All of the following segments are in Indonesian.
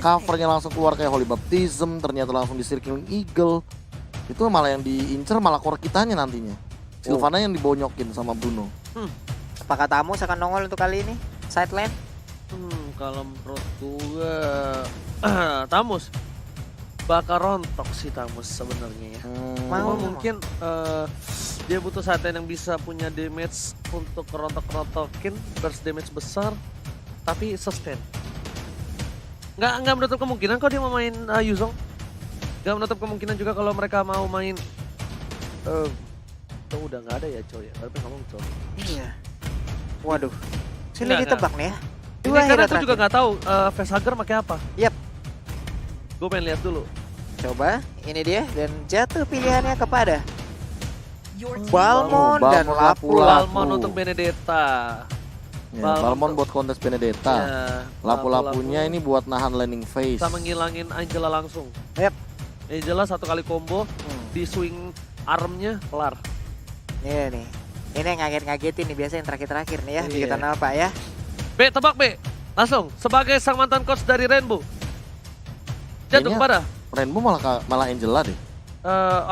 covernya langsung keluar kayak Holy Baptism, ternyata langsung di Circling Eagle. Itu malah yang diincer malah core kitanya nantinya. Sylvana yang dibonyokin sama Bruno. Apakah Tamus akan nongol untuk kali ini? Side lane? Kalau menurut gue Tamus bakal rontok sih Tamus sebenarnya ya. Mau Mungkin dia butuh side lane yang bisa punya damage untuk rontok-rontokin, burst damage besar, tapi sustain. Nggak menutup kemungkinan kalau dia mau main Yuzong. Nggak menutup kemungkinan juga kalau mereka mau main itu udah nggak ada ya coy ya, tapi ngomong coy. Iya. Waduh. Sulit Nggak. ditebak nih ya. Ini Dua karena hero aku juga terakhir. nggak tahu Facehugger pakai apa. Yap. Gue pengen lihat dulu. Coba, ini dia. Dan jatuh pilihannya kepada Balmond dan Lapu-Lapu. Balmond untuk Benedetta. Ya, Balmond Balmond buat kontes Benedetta. Ya, Lapu-lapunya ini buat nahan landing phase. bisa menghilangin Angela langsung. Yap. Angela satu kali combo di swing armnya kelar. Iya nih. Ini yang ngaget-ngagetin nih biasa yang terakhir-terakhir nih ya. Iya. Bikitan Alpha ya. B, tebak B. Langsung sebagai sang mantan coach dari Rainbow. Jatuh Kayaknya kepada Rainbow malah Angela deh.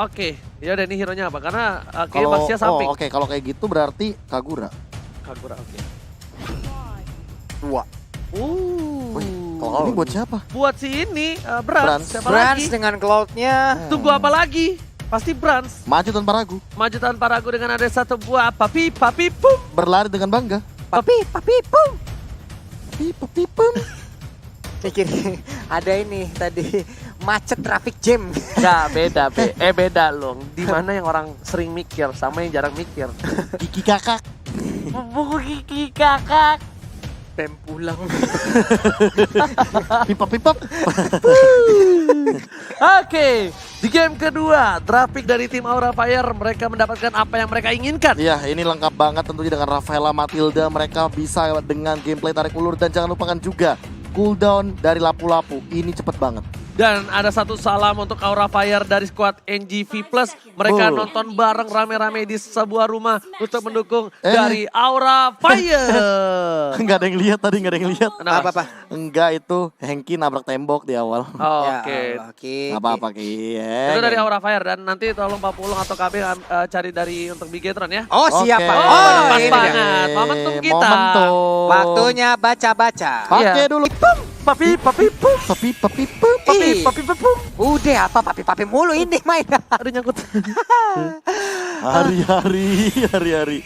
oke. Ya udah ini hero-nya apa? Karena kayak Kalau Baxia samping. oke, kalau kayak gitu berarti Kagura. Kagura oke. Dua. Wih, kalau ini buat siapa? Buat si ini Brans. Brans. Siapa Brans lagi? dengan cloudnya. Tunggu apa lagi? Pasti Brans. Maju tanpa ragu, Maju tanpa ragu dengan ada satu buah papi pum. berlari dengan bangga. Papi, pum. Papi pum. Pikir ada ini tadi macet traffic jam. Nggak, beda, beda loh. Di mana yang orang sering mikir sama yang jarang mikir. Gigi kakak. Buku gigi kakak. Pem pulang. Pipap. Oke, di game kedua, draft pick dari tim Aura Fire, mereka mendapatkan apa yang mereka inginkan. Iya, ini lengkap banget tentunya dengan Rafaela Matilda. Mereka bisa dengan gameplay tarik ulur dan jangan lupakan juga cooldown dari Lapu-Lapu. Ini cepet banget. Dan ada satu salam untuk Aura Fire dari squad NGV Plus. Mereka nonton bareng rame-rame di sebuah rumah untuk mendukung dari Aura Fire. Nggak ada yang lihat tadi, nggak ada yang lihat. Apa-apa? Enggak, itu Hengki nabrak tembok di awal. Oke. Oke. Nggak apa-apa, Ki. Itu dari Aura Fire dan nanti tolong Pak Pulung atau KB cari dari untuk Bigetron ya. Oh, Oke. siapa? Oh, pas ini dia. banget. Momentum kita. Momentum. Waktunya baca-baca. Pakai Iya. dulu. Papi pum. Papi Ih. Papi pum. Udah apa papi-papi mulu ini main. Ada nyangkut. Hari-hari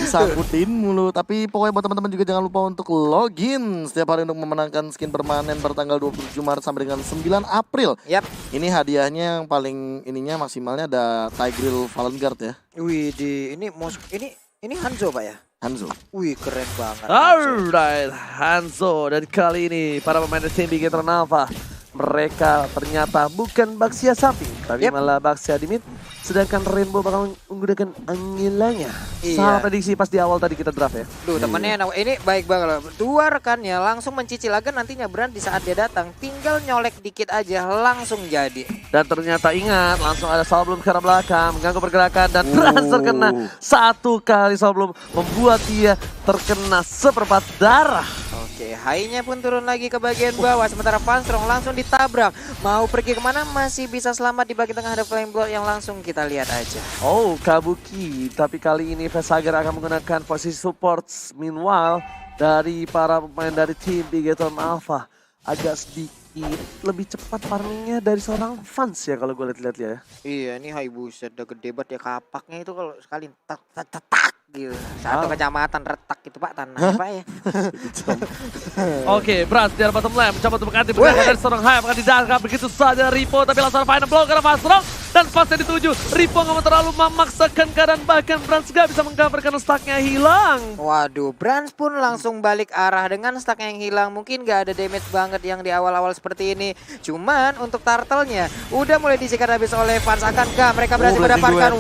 disangkutin mulu. Tapi pokoknya buat teman-teman juga jangan lupa untuk login setiap hari untuk memenangkan skin permanen bertanggal 27 Maret sampai dengan 9 April. Yap. Ini hadiahnya yang paling ininya maksimalnya ada Tigreal Valengard ya. Wih, ini Hanzo Pak ya? Hanzo. Wih, keren banget. Hanzo. Alright, Hanzo. Dan kali ini para pemain dari tim Bigetron Alpha, mereka ternyata bukan Baxia samping, tapi malah Baxia di mid. Sedangkan Rainbow bakal menggunakan Angelanya. Iya. Salah prediksi pas di awal tadi kita draft ya. Duh, temennya ini baik banget loh. Dua rekannya langsung mencicil agar nantinya Brand di saat dia datang tinggal nyolek dikit aja langsung jadi. Dan ternyata ingat, langsung ada Soulbloom ke arah belakang, mengganggu pergerakan dan Brans terkena satu kali Soulbloom, membuat dia terkena seperempat darah. Oke, high-nya pun turun lagi ke bagian bawah. Sementara Fanstrong langsung ditabrak. Mau pergi kemana masih bisa selamat di bagian tengah ada Flame Blood yang langsung kita lihat aja. Oh, Kabuki. Tapi kali ini Facehugger akan menggunakan posisi support. Meanwhile, dari para pemain dari tim Bigetron Alpha agak sedikit lebih cepat farmingnya dari seorang fans ya kalau gue lihat-lihat ya. Iya, ini high buset udah gede banget ya kapaknya itu kalau sekali tak gitu. Satu kecamatan retak itu Pak tanah Pak ya. Oke, Brans di arah bottom lane mencoba untuk berganti pergerakan dari seorang Hive akan didangkap begitu saja Ripo, tapi langsung final blow karena Fanstrong dan pasnya dituju. Ripo nggak mau terlalu memaksakan keadaan, bahkan Brans gak bisa mengcover karena stacknya hilang. Waduh, Brans pun langsung balik arah dengan stack yang hilang. Mungkin gak ada damage banget yang di awal-awal seperti ini. Cuman untuk turtle-nya udah mulai disikat habis oleh Fans. Akankah mereka berhasil mendapatkan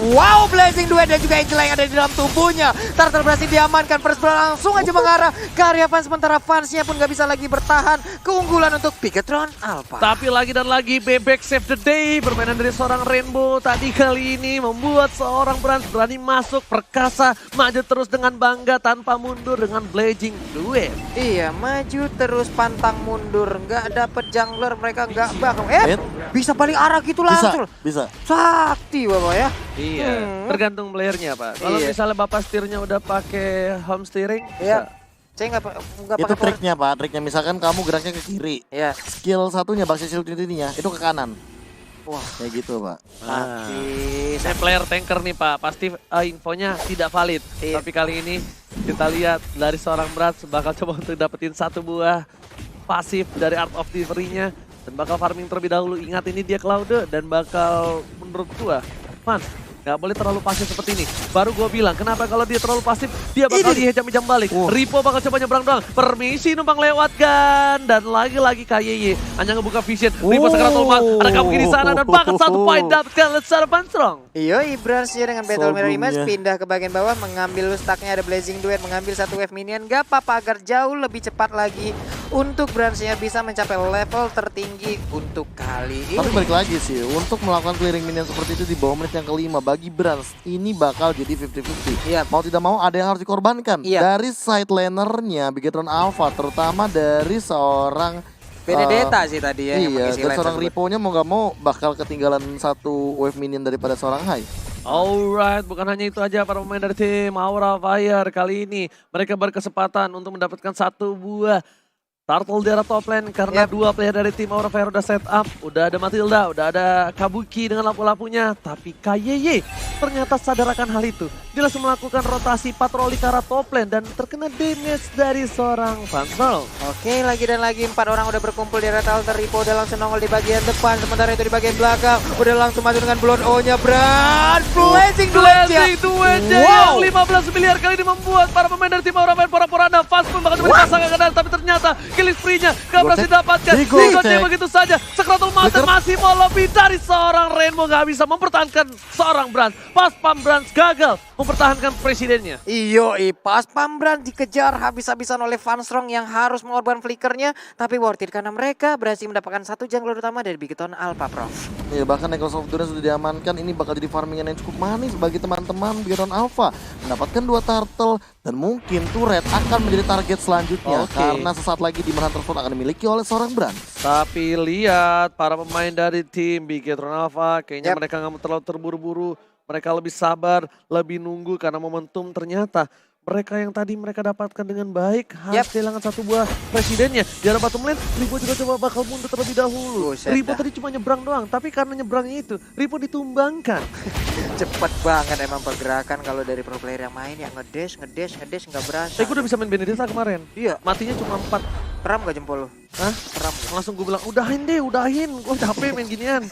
Blazing Duet dan juga Angela yang ada di dalam tubuhnya. Turtle berhasil diamankan, First Blood langsung aja mengarah ke area Fans. Sementara Fansnya pun gak bisa lagi bertahan. Keunggulan untuk Bigetron Alpha. Tapi lagi dan lagi Bebek save the day, permainan dari seorang Rain Rainbow tadi kali ini membuat seorang Brans berani masuk perkasa, maju terus dengan bangga tanpa mundur dengan Blazing Duet. Iya, maju terus pantang mundur, nggak dapet jungler, mereka nggak bakal. Bisa balik arah gitu langsung. Bisa. Sakti Bapak ya. Iya, tergantung playernya Pak. Kalau Iya. misalnya Bapak setirnya udah pakai home steering, Iya. bisa. Saya nggak Itu pakai triknya Pak, triknya misalkan kamu geraknya ke kiri. Ya. Skill satunya basis shield nya itu ke kanan. Wah, Kayak gitu Pak. Nah, sakti. saya player tanker nih Pak, pasti infonya tidak valid. Iya. Tapi kali ini kita lihat dari seorang Brans bakal coba untuk dapetin satu buah pasif dari Art of Delivery-nya. Dan bakal farming terlebih dahulu. Ingat ini dia Cloud dan bakal menurut gua, Fans, nggak boleh terlalu pasif seperti ini. Baru gue bilang, kenapa kalau dia terlalu pasif, dia bakal dihejam-hejam balik. Ripo bakal coba nyebrang doang. Permisi numpang lewat kan. Dan lagi-lagi KYY hanya ngebuka vision. Ripo segera tolong, ada Kabuki di sana dan bahkan satu point dapatkan secara Panstrong. Iya, Ibransnya dengan Battle Mirror Image Sorghumnya. pindah ke bagian bawah, mengambil stacknya ada Blazing Duet, mengambil satu wave minion. Gak apa-apa agar jauh lebih cepat lagi untuk Bransnya bisa mencapai level tertinggi untuk kali ini. Tapi balik lagi sih, untuk melakukan clearing minion seperti itu di bawah menit yang kelima, bagi Brans ini bakal jadi 50-50. Iya. Mau tidak mau ada yang harus dikorbankan. Iya. Dari side lanernya Bigetron Alpha, terutama dari seorang Benedetta sih tadi ya yang iya, mengisi dan lane seorang tersebut. Ripo-nya mau gak mau bakal ketinggalan satu wave minion daripada seorang Hai. Alright, bukan hanya itu aja para pemain dari tim Aura Fire kali ini. Mereka berkesempatan untuk mendapatkan satu buah Turtle di arah top lane karena dua player dari tim Aura Fire udah set up. Udah ada Matilda, udah ada Kabuki dengan lampu-lampunya. Tapi KYY ternyata sadar akan hal itu. Dia langsung melakukan rotasi patroli ke arah top lane dan terkena damage dari seorang Phantom. Oke, lagi dan lagi 4 orang udah berkumpul di area altar. Ripo udah langsung nongol di bagian depan, sementara itu di bagian belakang udah langsung maju dengan Blood O-nya Brand. Blazing Duet-nya. Blazing Duet-nya Wow. yang 15 miliar kali ini membuat para pemain dari tim Aura Fire pura-pura nafas pun bakal dipasangkan ke dalam, tapi ternyata kill spree-nya gak berhasil didapatkan. Digocek begitu saja. Sekrotul mata masih mau lebih dari seorang Rainbow, gak bisa mempertahankan seorang Brand. Pas Pam Brand gagal mempertahankan presidennya. Iyo, pas Pambran dikejar habis-habisan oleh Van Strong yang harus mengorbankan flickernya, tapi worth it karena mereka berhasil mendapatkan satu jungler utama dari Bigetron Alpha, Prof. Iya, bahkan Necklace of Dunes sudah diamankan. Ini bakal jadi farmingan yang cukup manis bagi teman-teman Bigetron Alpha. Mendapatkan 2 turtle dan mungkin turret akan menjadi target selanjutnya. Oke. Karena sesaat lagi di mana tersebut akan dimiliki oleh seorang Brand. Tapi lihat para pemain dari tim Bigetron Alpha kayaknya Yap. mereka nggak terlalu terburu-buru. Mereka lebih sabar, lebih nunggu karena momentum ternyata mereka yang tadi mereka dapatkan dengan baik harus kehilangan satu buah presidennya. Di arah bottom lane, Ripo juga coba bakal mundur terlebih dahulu. Buset Ripo dah. tadi cuma nyebrang doang, tapi karena nyebrangnya itu, Ripo ditumbangkan. Cepet banget emang pergerakan kalau dari pro player yang main, yang ngedash nggak berasa. Gue udah bisa main Benedetta kemarin. Iya, Matinya cuma 4. kram gak jempol lu? Hah? Kram. Langsung gue bilang, udahin deh, udahin. Gue capek main ginian.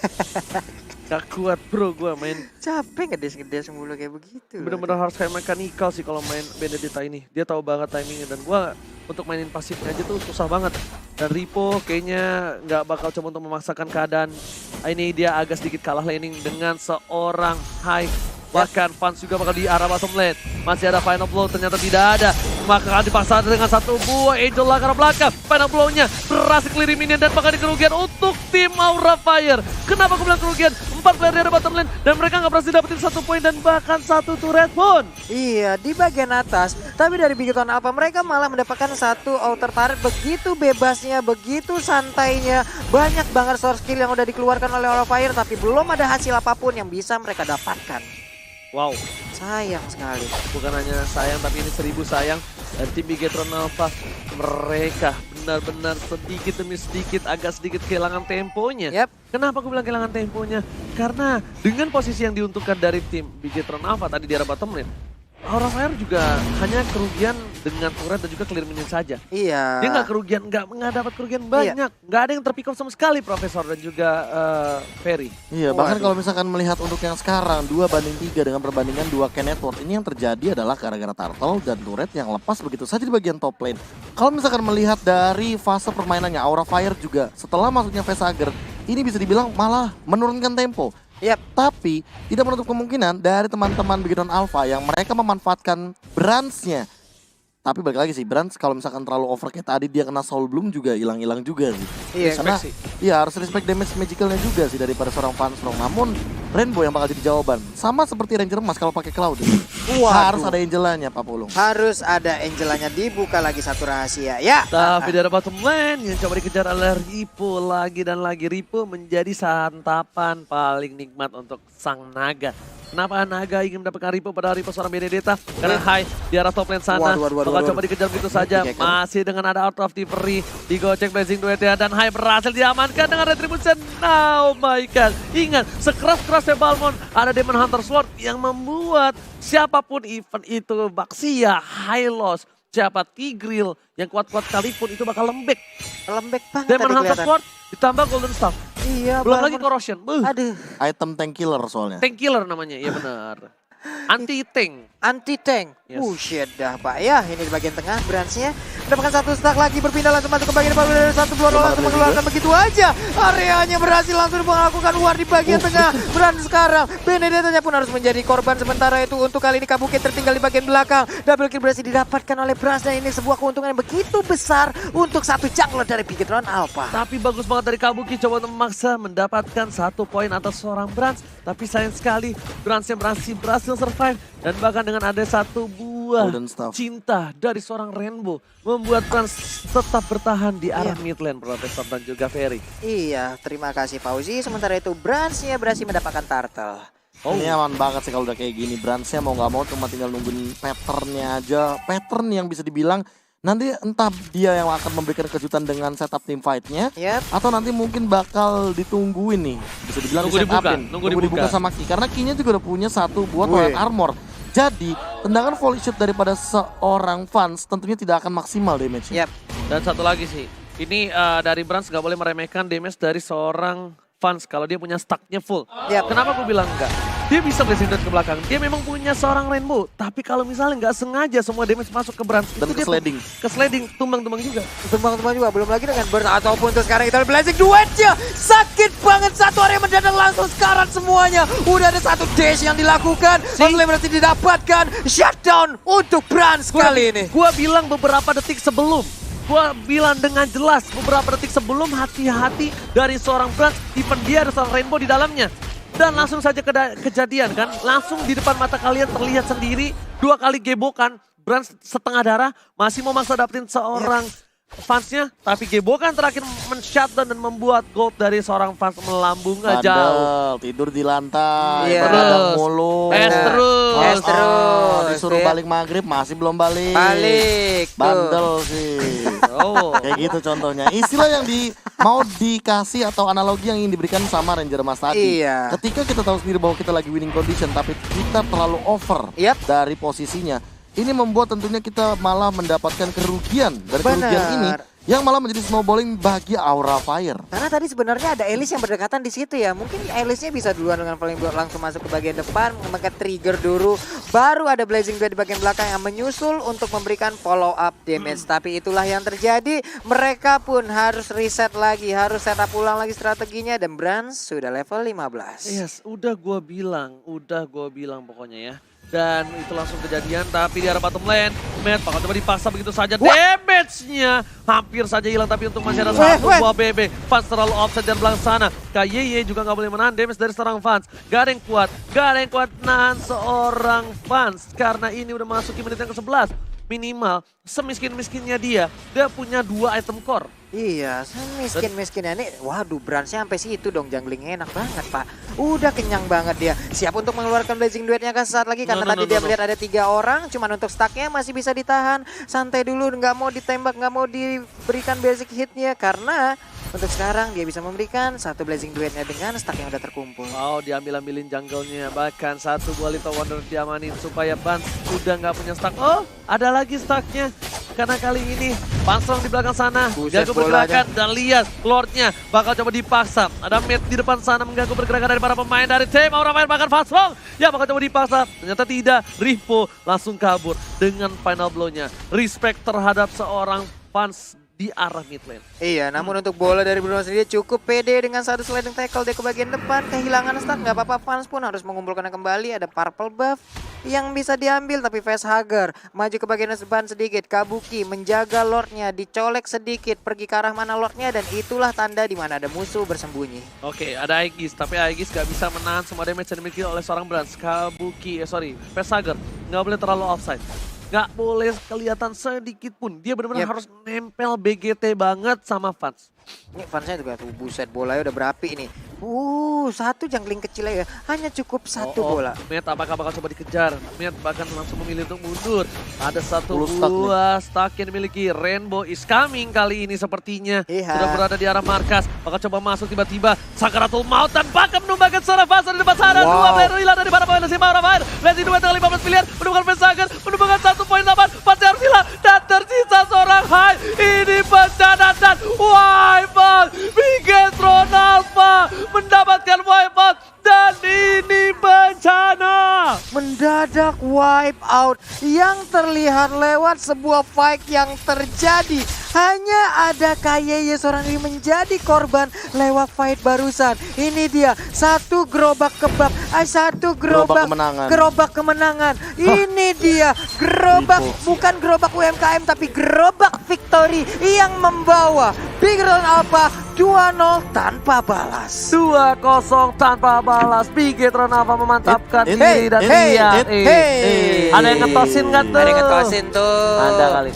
Gak kuat bro gue main. Capek ngedash mulu kayak begitu. Bener-bener harus kayak mekanikal sih kalau main Benedetta ini. Dia tahu banget timingnya dan gua untuk mainin pasifnya aja tuh susah banget. Dan Ripo kayaknya nggak bakal coba untuk memaksakan keadaan. Ini dia agak sedikit kalah laning dengan seorang High. Bahkan Fans juga bakal di arah bottom lane. Masih ada Final Blow, ternyata tidak ada. Maka akan dipaksa dengan satu buah Angel lah ke arah belakang. Final Blow-nya berhasil clear minion dan bakal di kerugian untuk tim Aura Fire. Kenapa aku bilang kerugian? 4 player di arah bottom lane dan mereka nggak berhasil dapetin 1 poin dan bahkan 1 turret pun. Iya, di bagian atas. Tapi dari Bigetron Alpha mereka malah mendapatkan satu outer turret begitu bebasnya, begitu santainya. Banyak banget source skill yang udah dikeluarkan oleh Aura Fire, tapi belum ada hasil apapun yang bisa mereka dapatkan. Wow. Sayang sekali. Bukan hanya sayang tapi ini 1000 sayang dari tim Bigetron Alpha. Mereka benar-benar sedikit demi sedikit agak sedikit kehilangan temponya. Yap. Kenapa aku bilang kehilangan temponya? Karena dengan posisi yang diuntungkan dari tim Bigetron Alpha tadi di arah bottom lane, Aura Fire juga hanya kerugian dengan turret dan juga clear minion saja. Iya. Dia nggak kerugian, nggak dapat kerugian banyak. Nggak ada yang terpick up sama sekali Profesor dan juga Ferry. Iya, bahkan kalau misalkan melihat untuk yang sekarang 2-3 dengan perbandingan 2 Ken Network, ini yang terjadi adalah gara-gara turtle dan turret yang lepas begitu saja di bagian top lane. Kalau misalkan melihat dari fase permainannya, Aura Fire juga setelah masuknya Vesager, ini bisa dibilang malah menurunkan tempo. Yap. Tapi tidak menutup kemungkinan dari teman-teman Bigetron Alpha yang mereka memanfaatkan Brands-nya. Tapi balik lagi sih, Brands kalau misalkan terlalu over kayak tadi dia kena Soul Bloom juga hilang-hilang juga sih. Iya, Karena sih. iya harus respect damage magicalnya juga sih daripada seorang Van Strong. Namun Rainbow yang bakal jadi jawaban. Sama seperti Ranger Emas kalau pakai Cloud. Harus ada Angelanya Pak Pulung. Harus ada Angelanya, dibuka lagi satu rahasia. Ya. Tapi dari bottom lane yang coba dikejar oleh Ripo lagi dan lagi. Ripo menjadi santapan paling nikmat untuk sang naga. Kenapa naga ingin mendapatkan Ripo pada Ripo seorang Benedetta? Karena high di arah top lane sana. Bakal coba dikejar begitu saja. Masih dengan ada Out of Thievery. Digocek Blazing Duet ya. Dan high berhasil diamankan dengan Retribution. Oh my god. Ingat, sekeras-kerasnya Balmond. Ada Demon Hunter Sword yang membuat siapapun event itu. Baxia, Hylos, siapa Tigreal yang kuat-kuat sekalipun itu bakal lembek. Lembek banget Demon tadi Hunter kelihatan. Sword ditambah Golden Staff. Iya, Belum lagi Balmond. Corrosion. Aduh, Item tank killer soalnya. Tank killer namanya, iya benar. Anti-tank. anti-tank. Yes. Shit dah Pak ya. Ini di bagian tengah Bransnya mendapatkan satu stack lagi, berpindah langsung masuk ke bagian depan dari satu keluar langsung mengeluarkan begitu aja. Areanya berhasil langsung melakukan war di bagian tengah. Brand sekarang Benedetta pun harus menjadi korban sementara itu. Untuk kali ini Kabuki tertinggal di bagian belakang. Double kill berhasil didapatkan oleh Brans dan ini sebuah keuntungan yang begitu besar untuk satu jungler dari Bigetron Alpha. Tapi bagus banget dari Kabuki coba untuk memaksa mendapatkan 1 poin atas seorang Brans. Tapi sayang sekali Bransnya berhasil survive. Dan bahkan dengan ada satu buah Golden Staff. cinta dari seorang Rainbow. Membuat Brans tetap bertahan di arah mid lane Protestor dan juga Ferry. Iya, terima kasih Fauzi. Sementara itu Bransnya berhasil mendapatkan turtle. Oh. Ini aman banget sih kalau udah kayak gini. Bransnya mau nggak mau cuma tinggal nungguin patternnya aja. Pattern yang bisa dibilang nanti entah dia yang akan memberikan kejutan dengan setup team fight-nya. Yap. Atau nanti mungkin bakal ditungguin nih. Bisa dibilang Nunggu dibuka, di-setupin. nunggu Nunggu dibuka. dibuka sama Ki. Karena Ki-nya juga udah punya satu buat Wih. Wild Armor. Jadi tendangan volley shoot daripada seorang fans tentunya tidak akan maksimal damage-nya. Yap. Dan satu lagi sih, ini dari Brans nggak boleh meremehkan damage dari seorang fans kalau dia punya stacknya full. Yap. Kenapa aku bilang enggak? Dia bisa blazing dot ke belakang. Dia memang punya seorang Rainbow, tapi kalau misalnya nggak sengaja semua damage masuk ke Brans, Dan itu dia ke-sliding. ke-sliding, tumbang-tumbang juga. Teman-teman juga belum lagi dengan burn ataupun untuk sekarang kita blazing duetnya. Sakit banget satu area mendadak langsung sekarang semuanya. Udah ada satu dash yang dilakukan. Oleh berarti didapatkan shutdown untuk Brans kali ini. Gua bilang beberapa detik sebelum. Gua bilang dengan jelas beberapa detik sebelum hati-hati dari seorang Brans, even dia ada seorang Rainbow di dalamnya. Dan langsung saja kejadian kan, langsung di depan mata kalian terlihat sendiri 2 kali gebokan. Brans setengah darah masih mau maksa dapetin seorang fansnya, tapi gebokan terakhir men-shutdown dan membuat gold dari seorang fans melambung jauh. Bandel, tidur di lantai, Iya. begadang mulu. Es terus. Es terus, Disuruh ya. balik maghrib masih belum balik. Balik. Tuh. Bandel sih. Oh. Kayak gitu contohnya. Istilah yang mau dikasih atau analogi yang ingin diberikan sama Ranger Mas tadi. Iya. Ketika kita tahu sendiri bahwa kita lagi winning condition tapi kita terlalu over Yap. dari posisinya. Ini membuat tentunya kita malah mendapatkan kerugian. Dari kerugian Benar. ini yang malah menjadi snowballing bagi Aura Fire. Karena tadi sebenarnya ada Elis yang berdekatan di situ ya. Mungkin Elisnya bisa duluan dengan Flame Blood langsung masuk ke bagian depan, memakai trigger dulu. Baru ada Blazing Blade di bagian belakang yang menyusul untuk memberikan follow up damage. Tapi itulah yang terjadi. Mereka pun harus reset lagi, harus setup ulang lagi strateginya dan Brans sudah level 15. Yes, udah gua bilang pokoknya ya. Dan itu langsung kejadian, tapi di arah bottom lane, Matt bakal coba dipaksa begitu saja. Damage-nya hampir saja hilang, tapi untuk masih ada satu buah BB. Fans terlalu offset dan belang sana. KYY juga nggak boleh menahan damage dari seorang fans. Gak ada yang kuat nahan seorang fans. Karena ini udah masuki menit yang ke-11. Minimal, semiskin-miskinnya dia punya 2 item core. Iya, miskin-miskinnya nih. Waduh, Bransnya sampai situ dong, junglingnya enak banget Pak. Udah kenyang banget dia. Siap untuk mengeluarkan Blazing Duetnya kan sesaat lagi. Karena tadi dia melihat ada 3 orang. Cuman untuk stacknya masih bisa ditahan. Santai dulu, nggak mau ditembak, nggak mau diberikan basic hitnya. Karena untuk sekarang dia bisa memberikan 1 Blazing Duetnya dengan stack yang udah terkumpul. Wow, diambil-ambilin jungle-nya. Bahkan 1 buah Little Wonder diamanin supaya Bans udah nggak punya stack. Oh, ada lagi stacknya. Karena kali ini Pansong di belakang sana mengganggu pergerakan dan lihat Lordnya bakal coba dipaksa. Ada Matt di depan sana mengganggu pergerakan dari para pemain dari tim Aura Fire, bahkan Pansong ya bakal coba dipaksa. Ternyata tidak, Ripo langsung kabur dengan final blow-nya. Respect terhadap seorang fans di arah mid lane. Iya, namun untuk bola dari Bruno sendiri cukup pede dengan 1 sliding tackle dia ke bagian depan. Kehilangan stack, nggak apa-apa, fans pun harus mengumpulkannya kembali. Ada purple buff. yang bisa diambil, tapi Facehugger maju ke bagian depan sedikit. Kabuki menjaga Lordnya, dicolek sedikit, pergi ke arah mana Lordnya, dan itulah tanda di mana ada musuh bersembunyi. Oke, ada Aegis, tapi Aegis gak bisa menahan semua damage yang dimiliki oleh seorang Brans. Kabuki, Facehugger nggak boleh terlalu offside. Nggak boleh kelihatan sedikit pun. Dia benar-benar harus nempel BGT banget sama Vans. Ini fansnya juga tuh, buset, bolanya udah berapi nih. Satu jungling kecil ya, hanya cukup satu bola. Matt apakah bakal coba dikejar? Matt bahkan langsung memilih untuk mundur. Ada satu Full stack buah stack yang dimiliki. Rainbow is coming kali ini sepertinya. Iya. Sudah berada di arah markas. Bakal coba masuk tiba-tiba. Sakaratul Maut dan bahkan menumbangkan seorang Fasa di depan sana. Wow. Dua player hilang dari para pemain Sima Rafael. Lesi 2 dengan 15 miliar. Menumbangkan Facehugger. Menumbangkan 1.8. Pasti harus hilang. Dan tersisa seorang Hai. Ini bencana dan wipeout. Bigetron Alpha mendapatkan wipeout. Dan ini bencana. Mendadak wipe out yang terlihat lewat sebuah fight yang terjadi. Hanya ada KYY seorang diri menjadi korban lewat fight barusan. Ini dia, satu gerobak kebab, satu gerobak kemenangan. Ini dia, gerobak, bukan gerobak UMKM tapi gerobak victory yang membawa Bigetron Alpha 2-0 tanpa balas. 2-0 tanpa balas. Bigetron Alpha memantapkan Hit, diri dan hit, dia. hit. Ada yang ngetosin nggak tuh? Ada yang ngetosin tuh. Ada kali.